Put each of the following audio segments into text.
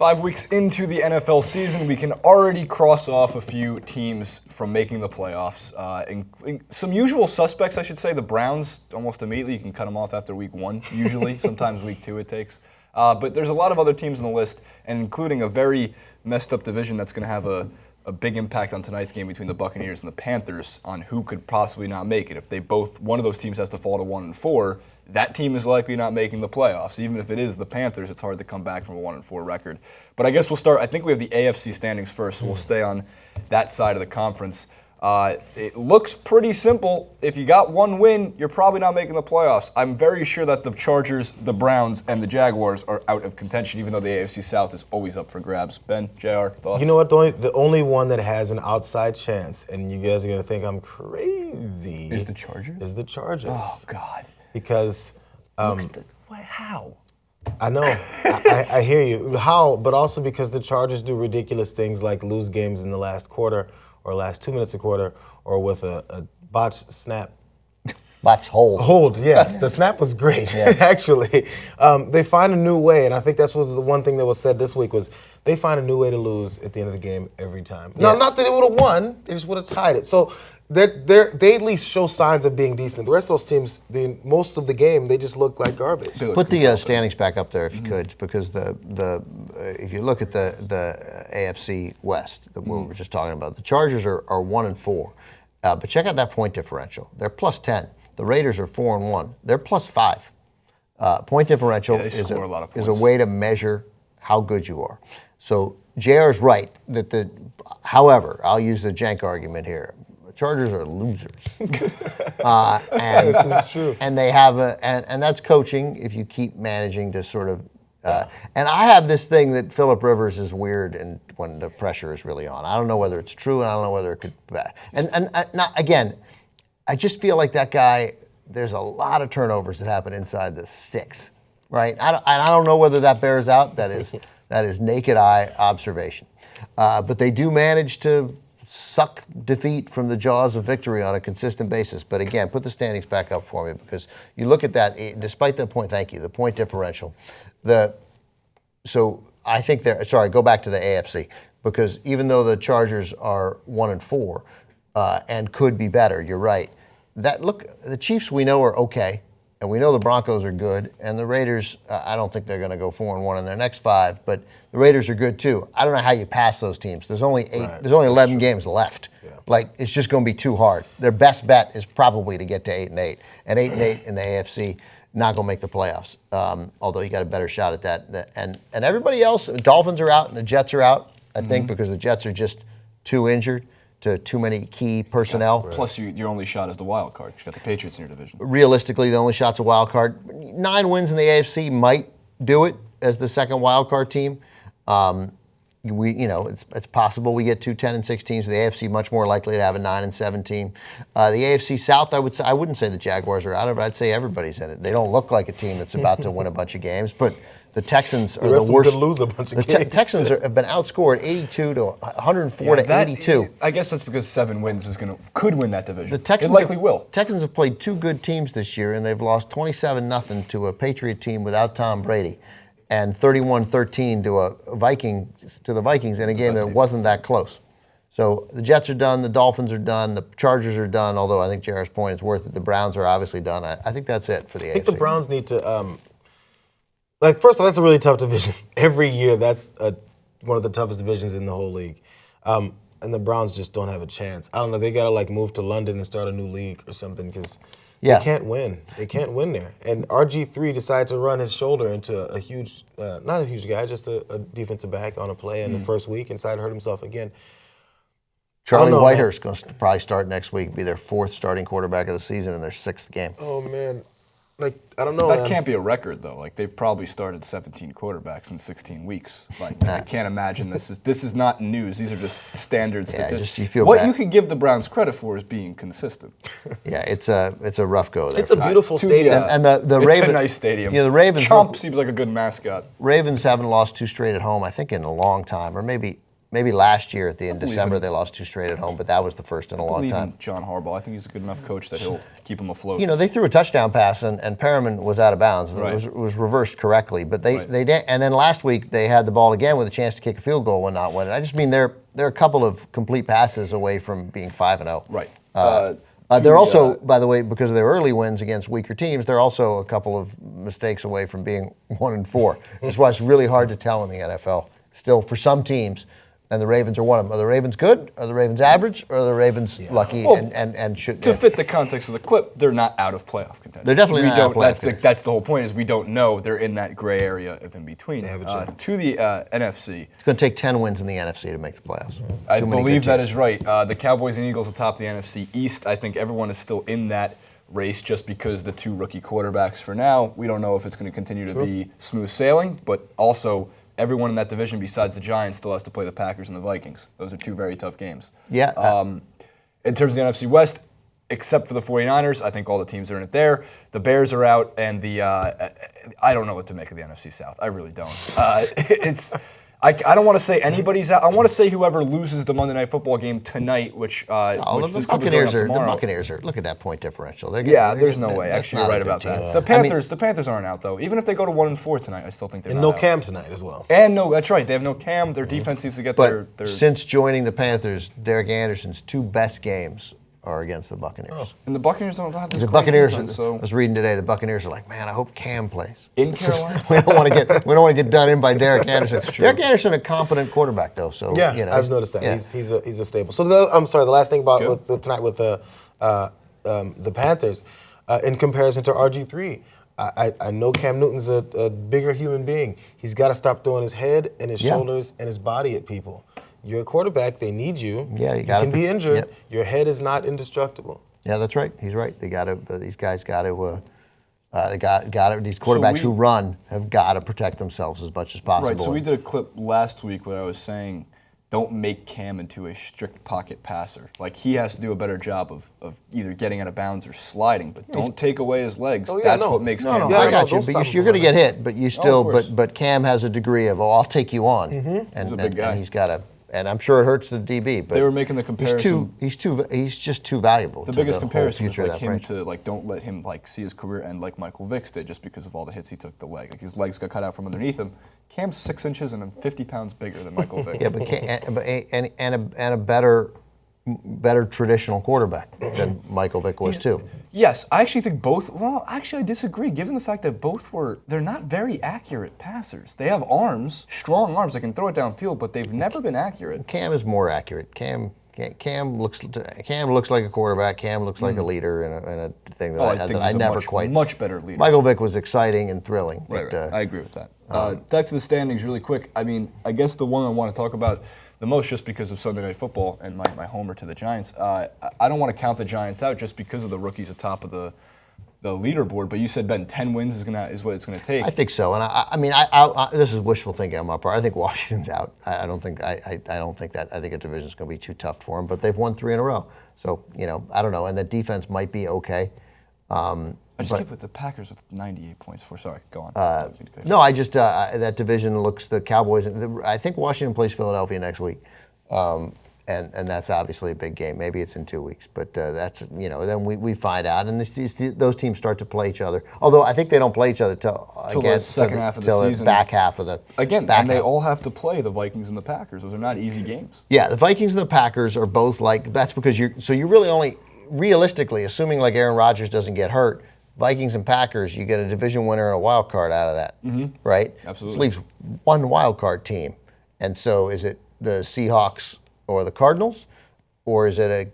5 weeks into the NFL season, we can already cross off a few teams from making the playoffs. Some usual suspects, I should say. The Browns, almost immediately, you can cut them off after week 1, usually. Sometimes week 2 it takes. But there's a lot of other teams on the list, and including a very messed up division that's going to have a big impact on tonight's game between the Buccaneers and the Panthers on who could possibly not make it. If one of those teams has to fall to 1-4, that team is likely not making the playoffs. Even if it is the Panthers, it's hard to come back from a 1-4 record. But I guess we'll start. I think we have the AFC standings first, so we'll stay on that side of the conference. It looks pretty simple. If you got one win, you're probably not making the playoffs. I'm very sure that the Chargers, the Browns, and the Jaguars are out of contention, even though the AFC South is always up for grabs. Ben, JR, thoughts? You know what? The only one that has an outside chance, and you guys are going to think I'm crazy, Is the Chargers? Is the Chargers. Oh, God. Because Look at how? I know. I hear you. How? But also because the Chargers do ridiculous things like lose games in the last quarter or last 2 minutes a quarter or with a botched snap. Botched hold. Hold, yes. The snap was great, actually. They find a new way, and I think that's the one thing that was said this week was they find a new way to lose at the end of the game every time. Yeah. Now, not that they would have won, they just would have tied it. So they at least show signs of being decent. The rest of those teams, most of the game, they just look like garbage. Put the standings back up there if you could, because if you look at the AFC West, what we were just talking about, the Chargers are 1-4, but check out that point differential. They're plus 10. The Raiders are 4-1. They're plus 5. Point differential is a way to measure how good you are. So JR's right that however, I'll use the jank argument here. The Chargers are losers. And this is true. And they have and that's coaching if you keep managing to sort of and I have this thing that Phillip Rivers is weird and when the pressure is really on. I don't know whether it's true and I don't know whether it could be bad. And not again, I just feel like that guy, there's a lot of turnovers that happen inside the 6, right? I don't know whether that bears out. That is naked eye observation. But they do manage to suck defeat from the jaws of victory on a consistent basis. But again, put the standings back up for me because you look at that, despite the point, the point differential. So I think go back to the AFC because even though the Chargers are 1-4, and could be better. You're right. The Chiefs we know are okay, and we know the Broncos are good, and the Raiders. I don't think they're going to go 4-1 in their next 5, but the Raiders are good too. I don't know how you pass those teams. There's only 8. Right. There's only 11 games left. Yeah. Like it's just going to be too hard. Their best bet is probably to get to 8-8, and 8-8 in the AFC. Not going to make the playoffs. Although you got a better shot at that, and everybody else. The Dolphins are out, and the Jets are out. I think because the Jets are just too injured. To too many key personnel. Yeah, right. Plus, your only shot is the wild card. You got the Patriots in your division. Realistically, the only shot's a wild card. 9 wins in the AFC might do it as the second wild card team. It's possible we get 2 10-6 teams. The AFC much more likely to have a 9-7 team. The AFC South, I wouldn't say the Jaguars are out of it. I'd say everybody's in it. They don't look like a team that's about to win a bunch of games, but. The Texans are the worst. Could lose a bunch of games. Texans have been outscored 82 to 104 to 82. I guess that's because 7 wins could win that division. The Texans it likely will. Texans have played 2 good teams this year, and they've lost 27-0 to a Patriot team without Tom Brady, and 31-13 to the Vikings in a game that wasn't that close. So the Jets are done, the Dolphins are done, the Chargers are done. Although I think JR's point is worth it. The Browns are obviously done. I think that's it for the AFC. I think the Browns need to. First of all, that's a really tough division. Every year, that's one of the toughest divisions in the whole league. And the Browns just don't have a chance. I don't know. They got to, move to London and start a new league or something because they can't win. They can't win there. And RG3 decided to run his shoulder into a huge, not a huge guy, just a defensive back on a play in the first week and decided to hurt himself again. Charlie Whitehurst going to probably start next week, be their 4th starting quarterback of the season in their 6th game. Oh, man. I don't know. That can't be a record, though. They've probably started 17 quarterbacks in 16 weeks. I can't imagine this is not news. These are just standard statistics. You could give the Browns credit for is being consistent. Yeah, it's a rough go there. It's a beautiful stadium. And the Ravens, it's a nice stadium. The Ravens. Chomp seems like a good mascot. Ravens haven't lost 2 straight at home, I think, in a long time, or maybe maybe last year in believe December in- they lost 2 straight at home, but that was the first in a long Believe time. in John Harbaugh. I think he's a good enough coach that he'll keep him afloat. You know, they threw a touchdown pass and Perriman was out of bounds. Right. It was reversed correctly, but Right. they did. And then last week they had the ball again with a chance to kick a field goal and not win it. I just mean they're a couple of complete passes away from being 5-0. Right. They're also, by the way, because of their early wins against weaker teams, they're also a couple of mistakes away from being 1-4. That's why it's really hard to tell in the NFL. Still, for some teams, and the Ravens are one of them. Are the Ravens good? Are the Ravens average? Or are the Ravens lucky Well, and should? To fit the context of the clip, they're not out of playoff contention. They're definitely not out of playoff contention. That's the whole point. Is we don't know. They're in that gray area of in between. They have a chance. To the NFC, It's going to take 10 wins in the NFC to make the playoffs. I Too many believe good that teams. is right. The Cowboys and Eagles atop the NFC East. I think everyone is still in that race just because the 2 rookie quarterbacks for now. We don't know if it's going to continue to be smooth sailing, but also everyone in that division besides the Giants still has to play the Packers and the Vikings. Those are 2 very tough games. Yeah. In terms of the NFC West, except for the 49ers, I think all the teams are in it there. The Bears are out, and I don't know what to make of the NFC South. I really don't. I don't want to say anybody's out. I want to say whoever loses the Monday Night Football game tonight, which the this clip is going up tomorrow. Buccaneers are. Look at that point differential. There's no way. That's Actually, you're not a right good about team. that. The Panthers aren't out though. Even if they go to 1-4 tonight, I still think they're And not no out. Cam tonight as well. And no, that's right. They have no Cam. Their defense needs to get But their. since joining the Panthers, Derek Anderson's 2 best games are against the Buccaneers. And the Buccaneers don't have this The great Buccaneers. defense, I so was reading today. The Buccaneers are like, man, I hope Cam plays. in Carolina. We don't want to get done in by Derek Anderson. Derek Anderson, a competent quarterback though. So Yeah, you know, I've noticed that. yeah. He's a staple. So I'm sorry. The last thing about Good. tonight with the Panthers, in comparison to RG3, I know Cam Newton's a bigger human being. He's got to stop throwing his head and his shoulders and his body at people. You're a quarterback. They need you. Yeah, you can be injured. Yep. Your head is not indestructible. Yeah, that's right. He's right. They got to. These guys got to. They got to. These quarterbacks who run have got to protect themselves as much as possible. Right, so we did a clip last week where I was saying, don't make Cam into a strict pocket passer. Like, he has to do a better job of either getting out of bounds or sliding, but don't take away his legs. Oh, yeah, That's no. what makes No, Cam no, Yeah, I no, got you. don't But stop you're him going to from get hit. But you still. course. But Cam has a degree of, I'll take you on. And, He's a big guy. and he's got to. And I'm sure it hurts the DB. But They were making the comparison. He's just too valuable. The to biggest the whole comparison was future like of that him franchise. to like don't let him like see his career end like Michael Vick's did just because of all the hits he took to the leg. Like his legs got cut out from underneath him. Cam's 6 inches and 50 pounds bigger than Michael Vick. Yeah, but a better traditional quarterback than Michael Vick was too. Yes, I actually think both. Well, actually, I disagree. Given the fact that they're not very accurate passers. They have arms, strong arms. They can throw it downfield, but they've never been accurate. Cam is more accurate. Cam looks like a quarterback. Cam looks like a leader and a thing that I think I he's never a quite. much better leader. Michael Vick was exciting and thrilling. Right, but, right. I agree with that. Back to the standings really quick. I mean, I guess the one I want to talk about the most just because of Sunday Night Football and my homer to the Giants. I don't want to count the Giants out just because of the rookies atop of the leaderboard, but you said, Ben, 10 wins is what it's going to take. I think so, and I mean, this is wishful thinking on my part. I think Washington's out. I don't think that. I think a division's going to be too tough for them. But they've won 3 in a row, so I don't know. And the defense might be okay. I just keep with the Packers with 98 points for. Sorry, go on. No, I just that division looks the Cowboys. I think Washington plays Philadelphia next week, and that's obviously a big game. Maybe it's in 2 weeks, but that's then we find out, and those teams start to play each other. Although I think they don't play each other till the second half of the season. Back half of the they all have to play the Vikings and the Packers. Those are not easy games. Yeah, the Vikings and the Packers are both like that's because you really only realistically assuming like Aaron Rodgers doesn't get hurt. Vikings and Packers, you get a division winner and a wild card out of that, right? Absolutely. This leaves one wild card team, and so is it the Seahawks or the Cardinals, or is it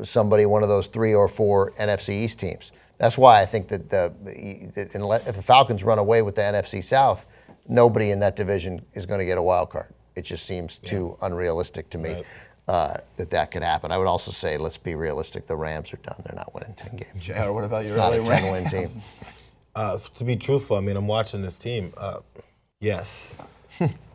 somebody one of those 3 or 4 NFC East teams? That's why I think that if the Falcons run away with the NFC South, nobody in that division is going to get a wild card. It just seems too unrealistic to me. Right. That could happen. I would also say, let's be realistic. The Rams are done. They're not winning 10 games. JR, what about your Not LA a 10-win team. To be truthful, I mean, I'm watching this team. Yes.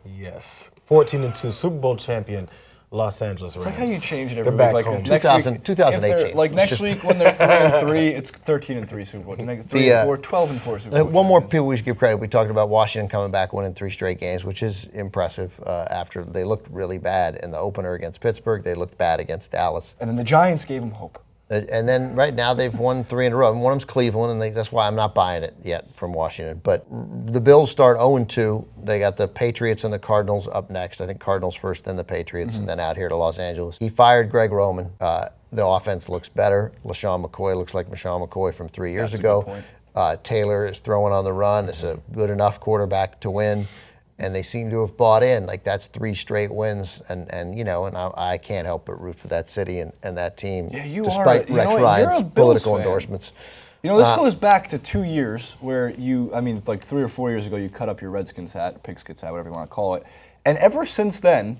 Yes. 14-2 Super Bowl champion Los Angeles Rams. It's like how you change it They're every back week. home. Like, next 2018. week, next week when they're 3-3, it's 13-3 Super Bowl. Next 3-4, 12-4 Super Bowl. One more people we should give credit. We talked about Washington coming back, winning 3 straight games, which is impressive. After they looked really bad in the opener against Pittsburgh, they looked bad against Dallas. And then the Giants gave them hope. And then right now they've won 3 in a row. And one of them's Cleveland, and that's why I'm not buying it yet from Washington. But the Bills start 0-2. They got the Patriots and the Cardinals up next. I think Cardinals first, then the Patriots, and then out here to Los Angeles. He fired Greg Roman. The offense looks better. LaShawn McCoy looks like LaShawn McCoy from 3 years ago. That's a good point. Taylor is throwing on the run. It's a good enough quarterback to win. And they seem to have bought in. Like, that's 3 straight wins. And I can't help but root for that city and that team, despite Rex Ryan's political endorsements. You know, this goes back to 2 years where like 3 or 4 years ago, you cut up your Redskins hat, Pigskin's hat, whatever you want to call it. And ever since then,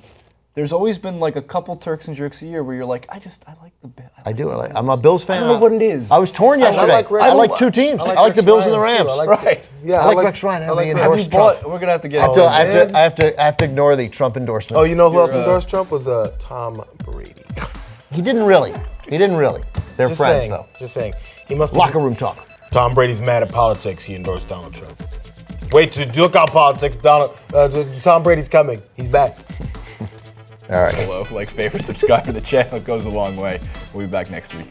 there's always been like a couple Turks and Jerks a year where you're like, I like the Bills. I do. I'm a Bills fan. I don't know what it is. I was torn yesterday. I like 2 teams. I like the Bills and the Rams. Right. I like Rex Ryan. We're going to have to get I have to ignore the Trump endorsement. Oh, you know who else endorsed Trump? Was Tom Brady. He didn't really. They're Just friends, saying, though. Just saying. He must Locker room talk. Tom Brady's mad at politics. He endorsed Donald Trump. Wait to look out politics. Tom Brady's coming. He's back. All right. Hello, like, favorite, subscribe to the channel. It goes a long way. We'll be back next week.